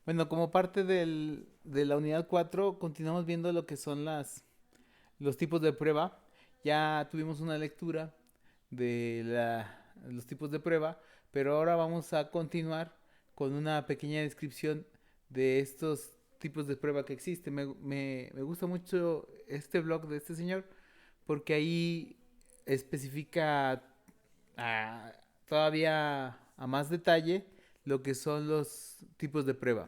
Bueno, como parte de la unidad 4 continuamos viendo lo que son los tipos de prueba. Ya tuvimos una lectura de los tipos de prueba, pero ahora vamos a continuar con una pequeña descripción de estos tipos de prueba que existen. Me gusta mucho este blog de este señor porque ahí especifica a- todavía a más detalle lo que son los tipos de prueba.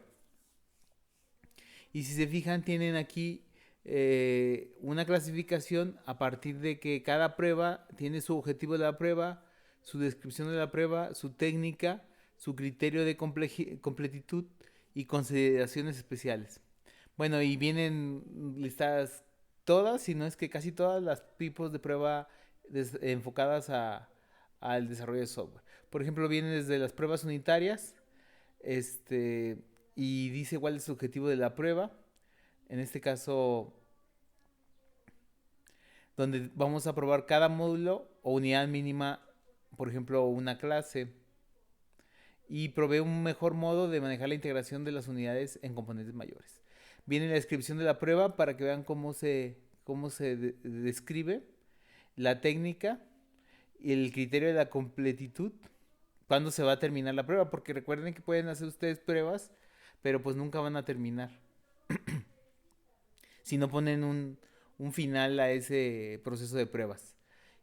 Y si se fijan, tienen aquí una clasificación a partir de que cada prueba tiene su objetivo de la prueba, su descripción de la prueba, su técnica, su criterio de completitud y consideraciones especiales. Bueno, y vienen listadas todas, si no es que casi todas las tipos de prueba enfocadas al desarrollo de software. Por ejemplo, vienen desde las pruebas unitarias, este, y dice cuál es el objetivo de la prueba. En este caso, donde vamos a probar cada módulo o unidad mínima, por ejemplo, una clase, y provee un mejor modo de manejar la integración de las unidades en componentes mayores. Viene la descripción de la prueba para que vean cómo se describe la técnica y el criterio de la completitud, cuándo se va a terminar la prueba, porque recuerden que pueden hacer ustedes pruebas, pero pues nunca van a terminar si no ponen un final a ese proceso de pruebas.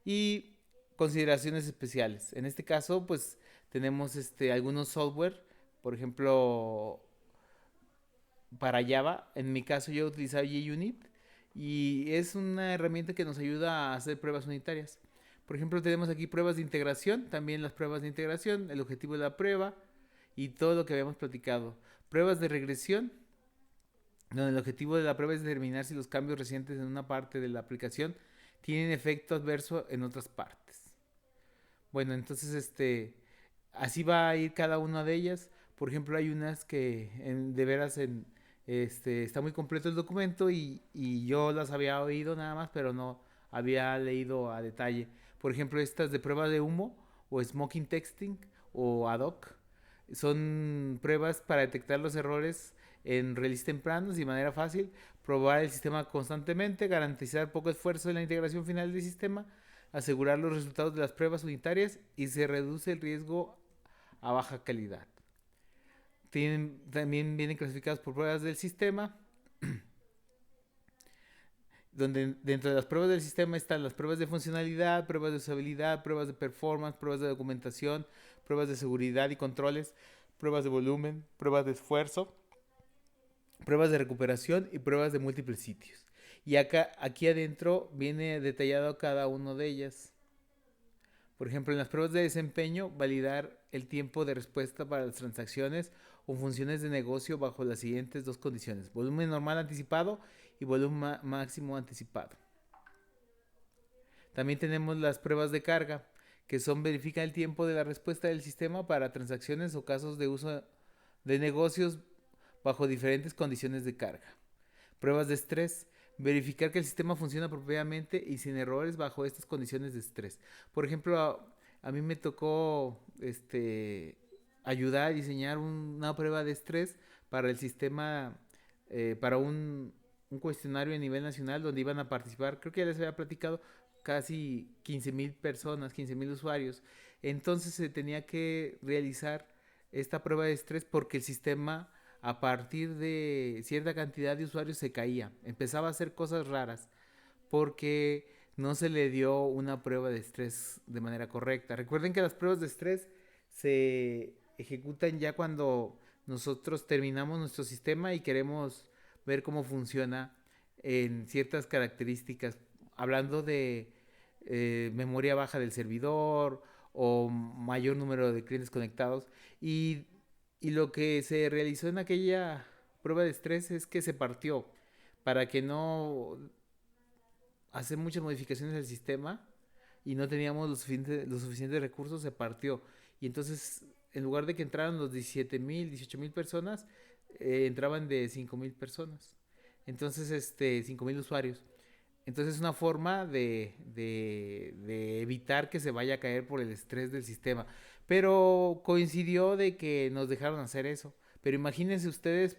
Y consideraciones especiales. En este caso, pues tenemos algunos software, por ejemplo, para Java. En mi caso yo utilizaba JUnit y es una herramienta que nos ayuda a hacer pruebas unitarias. Por ejemplo, tenemos aquí pruebas de integración, también las pruebas de integración, el objetivo de la prueba y todo lo que habíamos platicado. Pruebas de regresión, donde el objetivo de la prueba es determinar si los cambios recientes en una parte de la aplicación tienen efecto adverso en otras partes. Bueno, entonces así va a ir cada una de ellas. Por ejemplo, hay unas que de veras está muy completo el documento y yo las había oído nada más, pero no había leído a detalle. Por ejemplo, estas de prueba de humo o smoking texting o ad hoc son pruebas para detectar los errores en release tempranos y de manera fácil, probar el sistema constantemente, garantizar poco esfuerzo en la integración final del sistema, asegurar los resultados de las pruebas unitarias y se reduce el riesgo a baja calidad. También vienen clasificadas por pruebas del sistema, donde dentro de las pruebas del sistema están las pruebas de funcionalidad, pruebas de usabilidad, pruebas de performance, pruebas de documentación, pruebas de seguridad y controles, pruebas de volumen, pruebas de esfuerzo, pruebas de recuperación y pruebas de múltiples sitios. Y aquí adentro viene detallado cada uno de ellas. Por ejemplo, en las pruebas de desempeño, validar el tiempo de respuesta para las transacciones o funciones de negocio bajo las siguientes dos condiciones: volumen normal anticipado y volumen máximo anticipado. También tenemos las pruebas de carga, que son verificar el tiempo de la respuesta del sistema para transacciones o casos de uso de negocios bajo diferentes condiciones de carga. Pruebas de estrés. Verificar que el sistema funciona apropiadamente y sin errores bajo estas condiciones de estrés. Por ejemplo, a mí me tocó ayudar a diseñar una prueba de estrés para el sistema, para un cuestionario a nivel nacional donde iban a participar, creo que ya les había platicado, casi 15,000 personas, 15,000 usuarios. Entonces se tenía que realizar esta prueba de estrés porque el sistema a partir de cierta cantidad de usuarios se caía, empezaba a hacer cosas raras porque no se le dio una prueba de estrés de manera correcta. Recuerden que las pruebas de estrés se ejecutan ya cuando nosotros terminamos nuestro sistema y queremos ver cómo funciona en ciertas características, hablando de memoria baja del servidor o mayor número de clientes conectados. Y y lo que se realizó en aquella prueba de estrés es que se partió para que no hacer muchas modificaciones al sistema y no teníamos los suficientes recursos, se partió. Y entonces, en lugar de que entraran los 17,000, 18,000 personas, entraban de 5,000 personas. Entonces, 5,000 usuarios. Entonces es una forma de evitar que se vaya a caer por el estrés del sistema. Pero coincidió de que nos dejaron hacer eso. Pero imagínense ustedes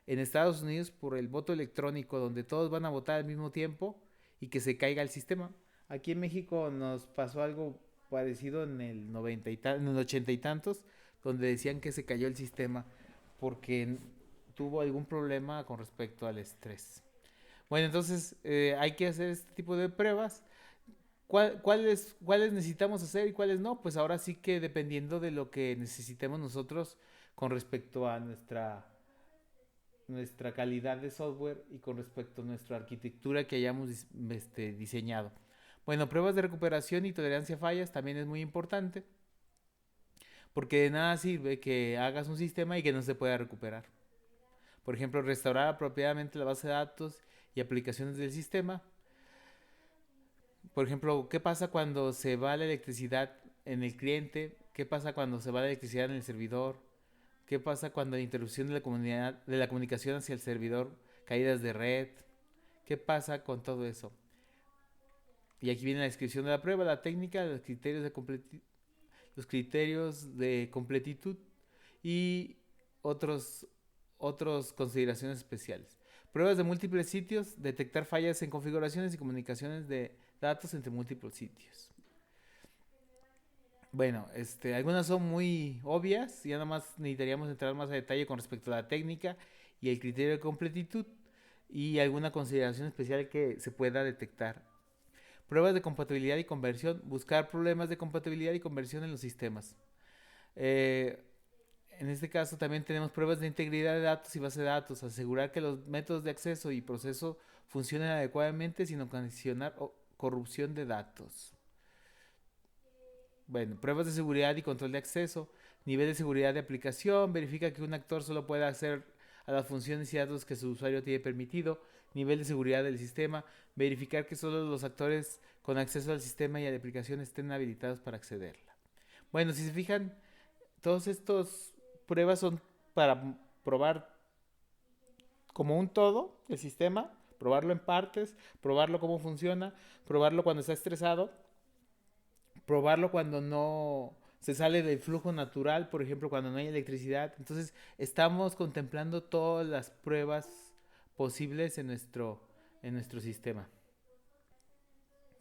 en Estados Unidos por el voto electrónico, donde todos van a votar al mismo tiempo y que se caiga el sistema. Aquí en México nos pasó algo parecido en el 90 en el 80 y tantos, donde decían que se cayó el sistema porque tuvo algún problema con respecto al estrés. Bueno, entonces hay que hacer este tipo de pruebas. ¿Cuáles necesitamos hacer y cuáles no? Pues ahora sí que dependiendo de lo que necesitemos nosotros con respecto a nuestra calidad de software y con respecto a nuestra arquitectura que hayamos diseñado. Bueno, pruebas de recuperación y tolerancia a fallas también es muy importante porque de nada sirve que hagas un sistema y que no se pueda recuperar. Por ejemplo, restaurar apropiadamente la base de datos y aplicaciones del sistema. Por ejemplo, ¿qué pasa cuando se va la electricidad en el cliente? ¿Qué pasa cuando se va la electricidad en el servidor? ¿Qué pasa cuando hay interrupción de la comunicación hacia el servidor, caídas de red? ¿Qué pasa con todo eso? Y aquí viene la descripción de la prueba, la técnica, los criterios de completitud y otros, otras consideraciones especiales. Pruebas de múltiples sitios, detectar fallas en configuraciones y comunicaciones de datos entre múltiples sitios. Bueno, algunas son muy obvias, y nada más necesitaríamos entrar más a detalle con respecto a la técnica y el criterio de completitud y alguna consideración especial que se pueda detectar. Pruebas de compatibilidad y conversión, buscar problemas de compatibilidad y conversión en los sistemas. Eh, en este caso también tenemos pruebas de integridad de datos y base de datos, asegurar que los métodos de acceso y proceso funcionen adecuadamente sin ocasionar corrupción de datos. Bueno, pruebas de seguridad y control de acceso, nivel de seguridad de aplicación, verifica que un actor solo pueda acceder a las funciones y datos que su usuario tiene permitido, nivel de seguridad del sistema, verificar que solo los actores con acceso al sistema y a la aplicación estén habilitados para accederla. Bueno, si se fijan, todas estas pruebas son para probar como un todo el sistema, probarlo en partes, probarlo cómo funciona, probarlo cuando está estresado, probarlo cuando no se sale del flujo natural, por ejemplo, cuando no hay electricidad. Entonces, estamos contemplando todas las pruebas posibles en nuestro sistema.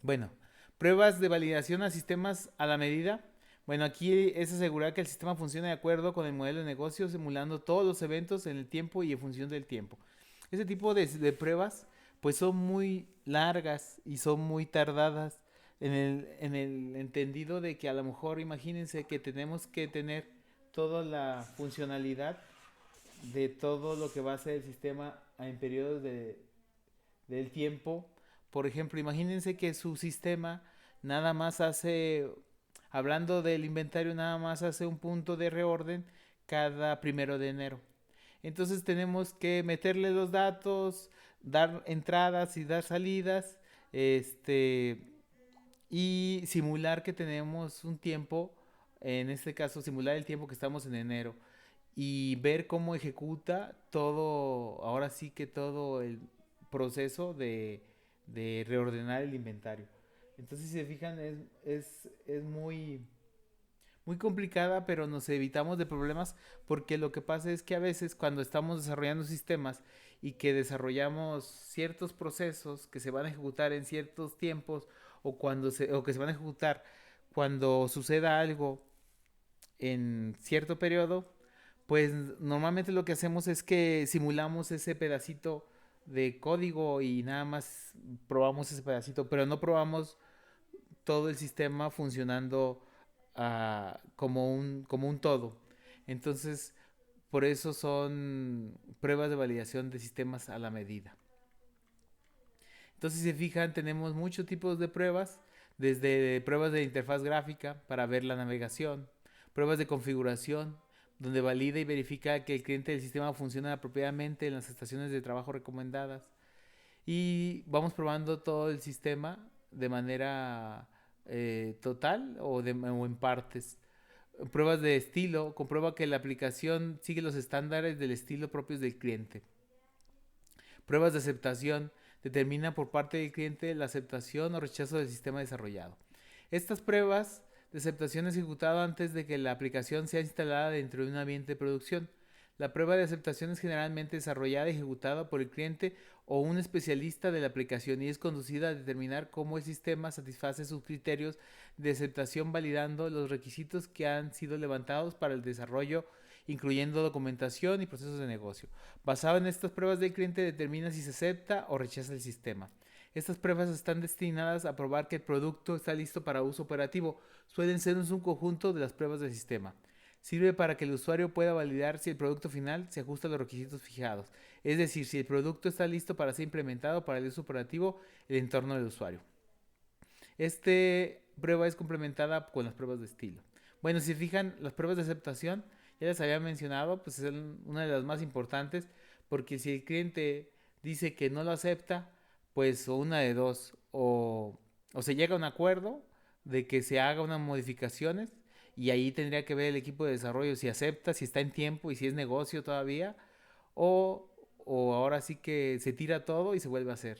Bueno, pruebas de validación a sistemas a la medida. Bueno, aquí es asegurar que el sistema funcione de acuerdo con el modelo de negocio, simulando todos los eventos en el tiempo y en función del tiempo. Ese tipo de pruebas pues son muy largas y son muy tardadas en el entendido de que a lo mejor imagínense que tenemos que tener toda la funcionalidad de todo lo que va a ser el sistema en periodos del tiempo. Por ejemplo, imagínense que su sistema nada más hace, hablando del inventario, nada más hace un punto de reorden cada 1 de enero. Entonces tenemos que meterle los datos, dar entradas y dar salidas, y simular que tenemos un tiempo, en este caso simular el tiempo que estamos en enero y ver cómo ejecuta todo, ahora sí que todo el proceso de reordenar el inventario. Entonces, si se fijan, es muy complicada, pero nos evitamos de problemas porque lo que pasa es que a veces cuando estamos desarrollando sistemas y que desarrollamos ciertos procesos que se van a ejecutar en ciertos tiempos o que se van a ejecutar cuando suceda algo en cierto periodo, pues normalmente lo que hacemos es que simulamos ese pedacito de código y nada más probamos ese pedacito, pero no probamos todo el sistema funcionando como un todo. Entonces, por eso son pruebas de validación de sistemas a la medida. Entonces, si se fijan, tenemos muchos tipos de pruebas, desde pruebas de interfaz gráfica para ver la navegación, pruebas de configuración, donde valida y verifica que el cliente del sistema funciona apropiadamente en las estaciones de trabajo recomendadas. Y vamos probando todo el sistema de manera total o en partes. Pruebas de estilo, comprueba que la aplicación sigue los estándares del estilo propios del cliente. Pruebas de aceptación, determina por parte del cliente la aceptación o rechazo del sistema desarrollado. Estas pruebas de aceptación es ejecutado antes de que la aplicación sea instalada dentro de un ambiente de producción. La prueba de aceptación es generalmente desarrollada y ejecutada por el cliente o un especialista de la aplicación y es conducida a determinar cómo el sistema satisface sus criterios de aceptación validando los requisitos que han sido levantados para el desarrollo, incluyendo documentación y procesos de negocio. Basado en estas pruebas, del cliente determina si se acepta o rechaza el sistema. Estas pruebas están destinadas a probar que el producto está listo para uso operativo. Suelen ser un subconjunto de las pruebas del sistema. Sirve para que el usuario pueda validar si el producto final se ajusta a los requisitos fijados, es decir, si el producto está listo para ser implementado para el uso operativo en el entorno del usuario. Esta prueba es complementada con las pruebas de estilo. Bueno, si se fijan, las pruebas de aceptación, ya les había mencionado, pues es una de las más importantes, porque si el cliente dice que no lo acepta, pues o una de dos, o se llega a un acuerdo de que se haga unas modificaciones y ahí tendría que ver el equipo de desarrollo si acepta, si está en tiempo y si es negocio todavía, o, o ahora sí que se tira todo y se vuelve a hacer.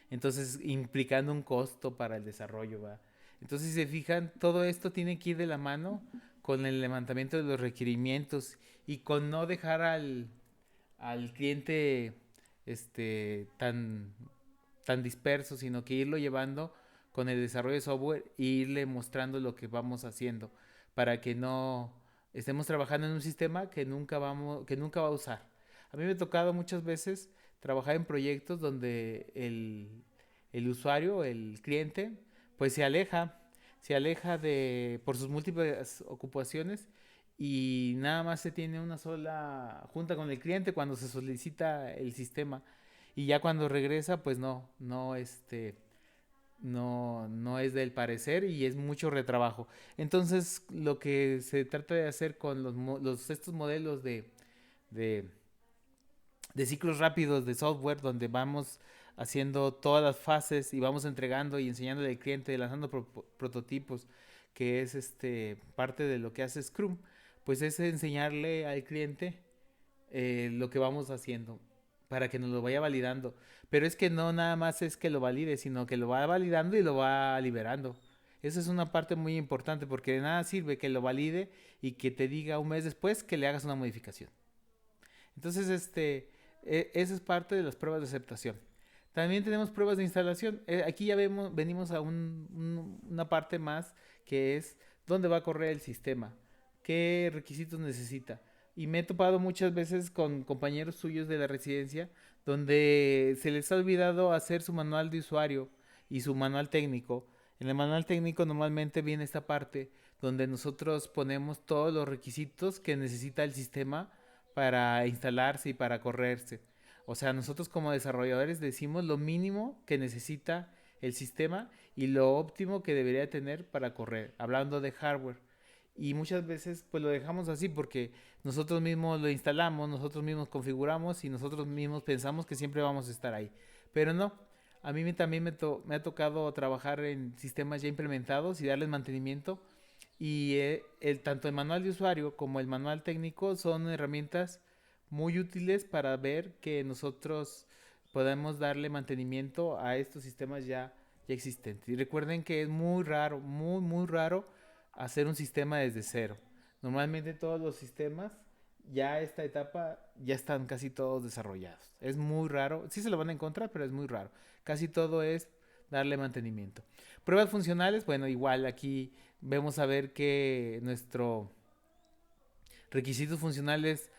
Entonces, implicando un costo para el desarrollo, ¿va? Entonces, si se fijan, todo esto tiene que ir de la mano con el levantamiento de los requerimientos y con no dejar al cliente tan, tan disperso, sino que irlo llevando con el desarrollo de software e irle mostrando lo que vamos haciendo para que no estemos trabajando en un sistema que nunca va a usar. A mí me ha tocado muchas veces trabajar en proyectos donde el usuario, el cliente, pues se aleja por sus múltiples ocupaciones y nada más se tiene una sola junta con el cliente cuando se solicita el sistema y ya cuando regresa pues no es del parecer y es mucho retrabajo. Entonces lo que se trata de hacer con estos modelos de, de ciclos rápidos de software donde vamos haciendo todas las fases y vamos entregando y enseñando al cliente, lanzando prototipos, que es parte de lo que hace Scrum, pues es enseñarle al cliente lo que vamos haciendo para que nos lo vaya validando. Pero es que no nada más es que lo valide, sino que lo va validando y lo va liberando. Esa es una parte muy importante porque de nada sirve que lo valide y que te diga un mes después que le hagas una modificación. Entonces, esa es parte de las pruebas de aceptación. También tenemos pruebas de instalación. Aquí ya venimos a una parte más que es dónde va a correr el sistema, qué requisitos necesita. Y me he topado muchas veces con compañeros suyos de la residencia donde se les ha olvidado hacer su manual de usuario y su manual técnico. En el manual técnico normalmente viene esta parte donde nosotros ponemos todos los requisitos que necesita el sistema para instalarse y para correrse. O sea, nosotros como desarrolladores decimos lo mínimo que necesita el sistema y lo óptimo que debería tener para correr, hablando de hardware. Y muchas veces pues lo dejamos así porque nosotros mismos lo instalamos, nosotros mismos configuramos y nosotros mismos pensamos que siempre vamos a estar ahí. Pero no, a mí también me ha tocado trabajar en sistemas ya implementados y darles mantenimiento y tanto el manual de usuario como el manual técnico son herramientas muy útiles para ver que nosotros podemos darle mantenimiento a estos sistemas ya existentes. Y recuerden que es muy raro, muy raro hacer un sistema desde cero. Normalmente todos los sistemas ya a esta etapa ya están casi todos desarrollados. Es muy raro, sí se lo van a encontrar, pero es muy raro. Casi todo es darle mantenimiento. Pruebas funcionales, bueno, igual aquí vemos a ver que nuestro requisitos funcionales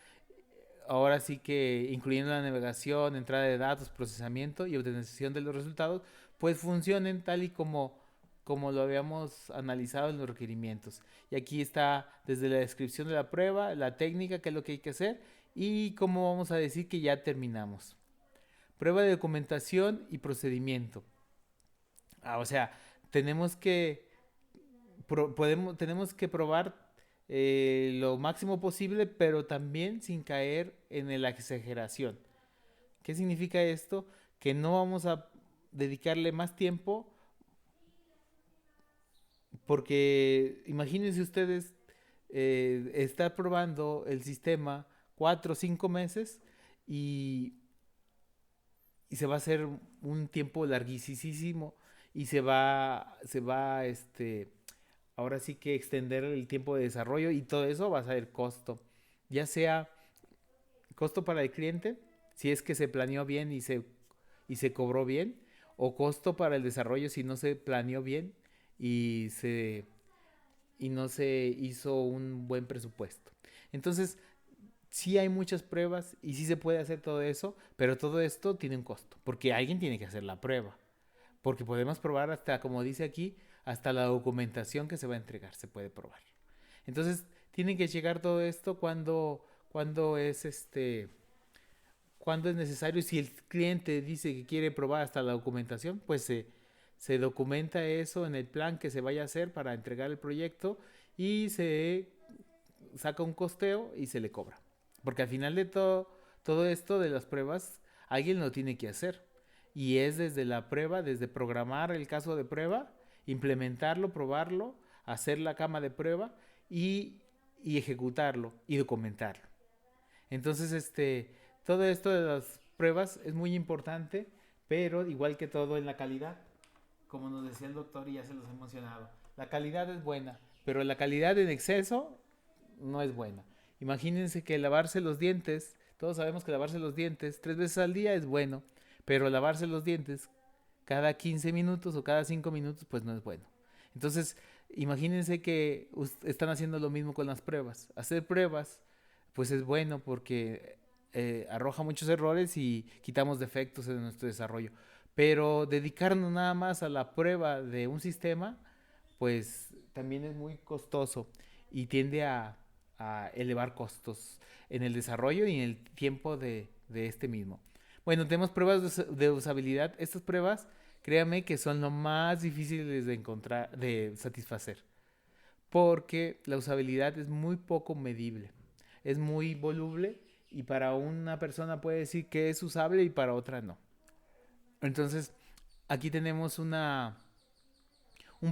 ahora sí que incluyendo la navegación, entrada de datos, procesamiento y obtención de los resultados, pues funcionen tal y como lo habíamos analizado en los requerimientos. Y aquí está desde la descripción de la prueba, la técnica, qué es lo que hay que hacer y cómo vamos a decir que ya terminamos. Prueba de documentación y procedimiento. O sea, tenemos que tenemos que probar lo máximo posible, pero también sin caer en la exageración. ¿Qué significa esto? Que no vamos a dedicarle más tiempo porque imagínense ustedes estar probando el sistema 4 o 5 meses y, y se va a hacer un tiempo larguísimo y ahora sí que extender el tiempo de desarrollo y todo eso va a ser costo. ya sea costo para el cliente, si es que se planeó bien y se cobró bien, o costo para el desarrollo si no se planeó bien y, se, y no se hizo un buen presupuesto. Entonces, sí hay muchas pruebas y sí se puede hacer todo eso, pero todo esto tiene un costo, porque alguien tiene que hacer la prueba. Porque podemos probar hasta, como dice aquí, hasta la documentación que se va a entregar se puede probar. Entonces, tiene que llegar todo esto cuando es cuando es necesario. Si el cliente dice que quiere probar hasta la documentación, pues se documenta eso en el plan que se vaya a hacer para entregar el proyecto y se saca un costeo y se le cobra. Porque al final de todo esto de las pruebas, alguien lo tiene que hacer. Y es desde la prueba, desde programar el caso de prueba, implementarlo, probarlo, hacer la cama de prueba y, y ejecutarlo y documentarlo. Entonces, todo esto de las pruebas es muy importante, pero igual que todo en la calidad, como nos decía el doctor y ya se los he mencionado, la calidad es buena, pero la calidad en exceso no es buena. Imagínense que lavarse los dientes, todos sabemos que lavarse los dientes 3 veces al día es bueno, pero lavarse los dientes cada 15 minutos o cada 5 minutos pues no es bueno. Entonces, imagínense que están haciendo lo mismo con las pruebas. Hacer pruebas pues es bueno porque arroja muchos errores y quitamos defectos en nuestro desarrollo. Pero dedicarnos nada más a la prueba de un sistema, pues también es muy costoso y tiende a elevar costos en el desarrollo y en el tiempo de este mismo. Bueno, tenemos pruebas de usabilidad. Estas pruebas, créanme que son lo más difíciles de encontrar, de satisfacer, porque la usabilidad es muy poco medible, es muy voluble y para una persona puede decir que es usable y para otra no. Entonces, aquí tenemos un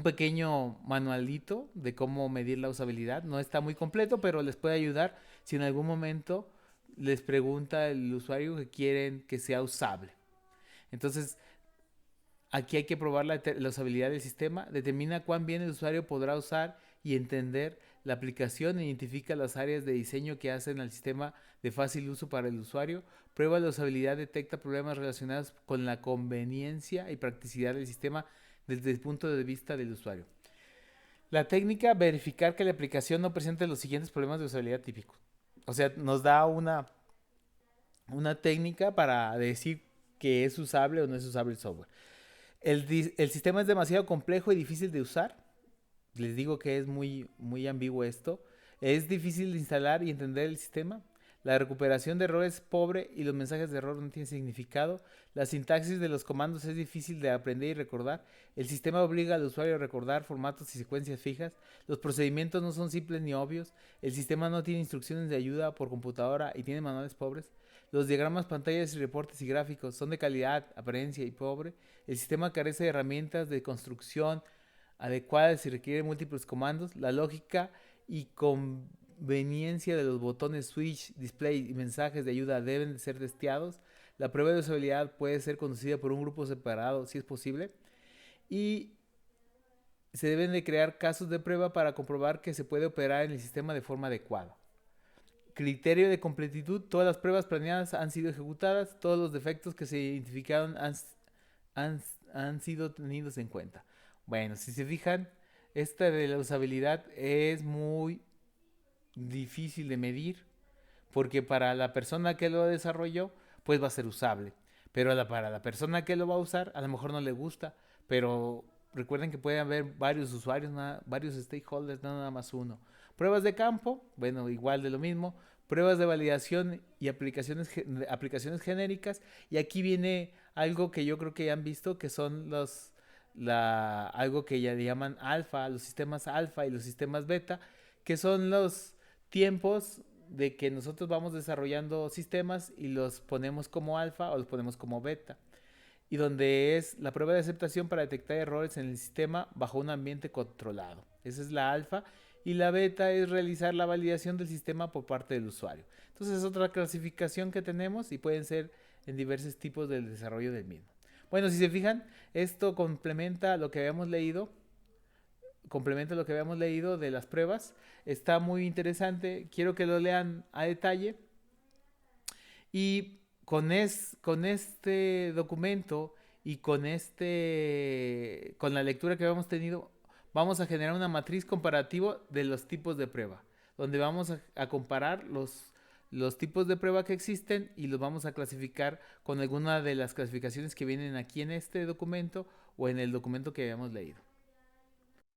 pequeño manualito de cómo medir la usabilidad. No está muy completo, pero les puede ayudar si en algún momento les pregunta el usuario que quieren que sea usable. Entonces, aquí hay que probar la usabilidad del sistema, determina cuán bien el usuario podrá usar y entender la aplicación, e identifica las áreas de diseño que hacen al sistema de fácil uso para el usuario, prueba la usabilidad, detecta problemas relacionados con la conveniencia y practicidad del sistema desde el punto de vista del usuario. La técnica, verificar que la aplicación no presente los siguientes problemas de usabilidad típicos. O sea, nos da una técnica para decir que es usable o no es usable el software. El sistema es demasiado complejo y difícil de usar. Les digo que es muy ambiguo esto. Es difícil de instalar y entender el sistema. La recuperación de errores es pobre y los mensajes de error no tienen significado. La sintaxis de los comandos es difícil de aprender y recordar. El sistema obliga al usuario a recordar formatos y secuencias fijas. Los procedimientos no son simples ni obvios. El sistema no tiene instrucciones de ayuda por computadora y tiene manuales pobres. Los diagramas, pantallas y reportes y gráficos son de calidad, apariencia y pobre. El sistema carece de herramientas de construcción adecuadas y requiere múltiples comandos. La lógica y conveniencia de los botones switch, display y mensajes de ayuda deben de ser testeados. La prueba de usabilidad puede ser conducida por un grupo separado si es posible. Y se deben de crear casos de prueba para comprobar que se puede operar en el sistema de forma adecuada. Criterio de completitud, todas las pruebas planeadas han sido ejecutadas, todos los defectos que se identificaron han, han sido tenidos en cuenta. Bueno, si se fijan, esta de la usabilidad es muy difícil de medir porque para la persona que lo desarrolló, pues va a ser usable. Pero para la persona que lo va a usar, a lo mejor no le gusta, pero recuerden que puede haber varios usuarios, varios stakeholders, no nada más uno. Pruebas de campo, bueno, igual de lo mismo. Pruebas de validación y aplicaciones genéricas. Y aquí viene algo que yo creo que ya han visto, que son algo que ya le llaman alfa, los sistemas alfa y los sistemas beta, que son los tiempos de que nosotros vamos desarrollando sistemas y los ponemos como alfa o los ponemos como beta. Y donde es la prueba de aceptación para detectar errores en el sistema bajo un ambiente controlado. Esa es la alfa. Y la beta es realizar la validación del sistema por parte del usuario. Entonces es otra clasificación que tenemos y pueden ser en diversos tipos del desarrollo del mismo. Bueno, si se fijan, esto complementa lo que habíamos leído complementa lo que habíamos leído de las pruebas. Está muy interesante, quiero que lo lean a detalle. Y con este documento y con la lectura que habíamos tenido, vamos a generar una matriz comparativa de los tipos de prueba, donde vamos a comparar los tipos de prueba que existen y los vamos a clasificar con alguna de las clasificaciones que vienen aquí en este documento o en el documento que habíamos leído.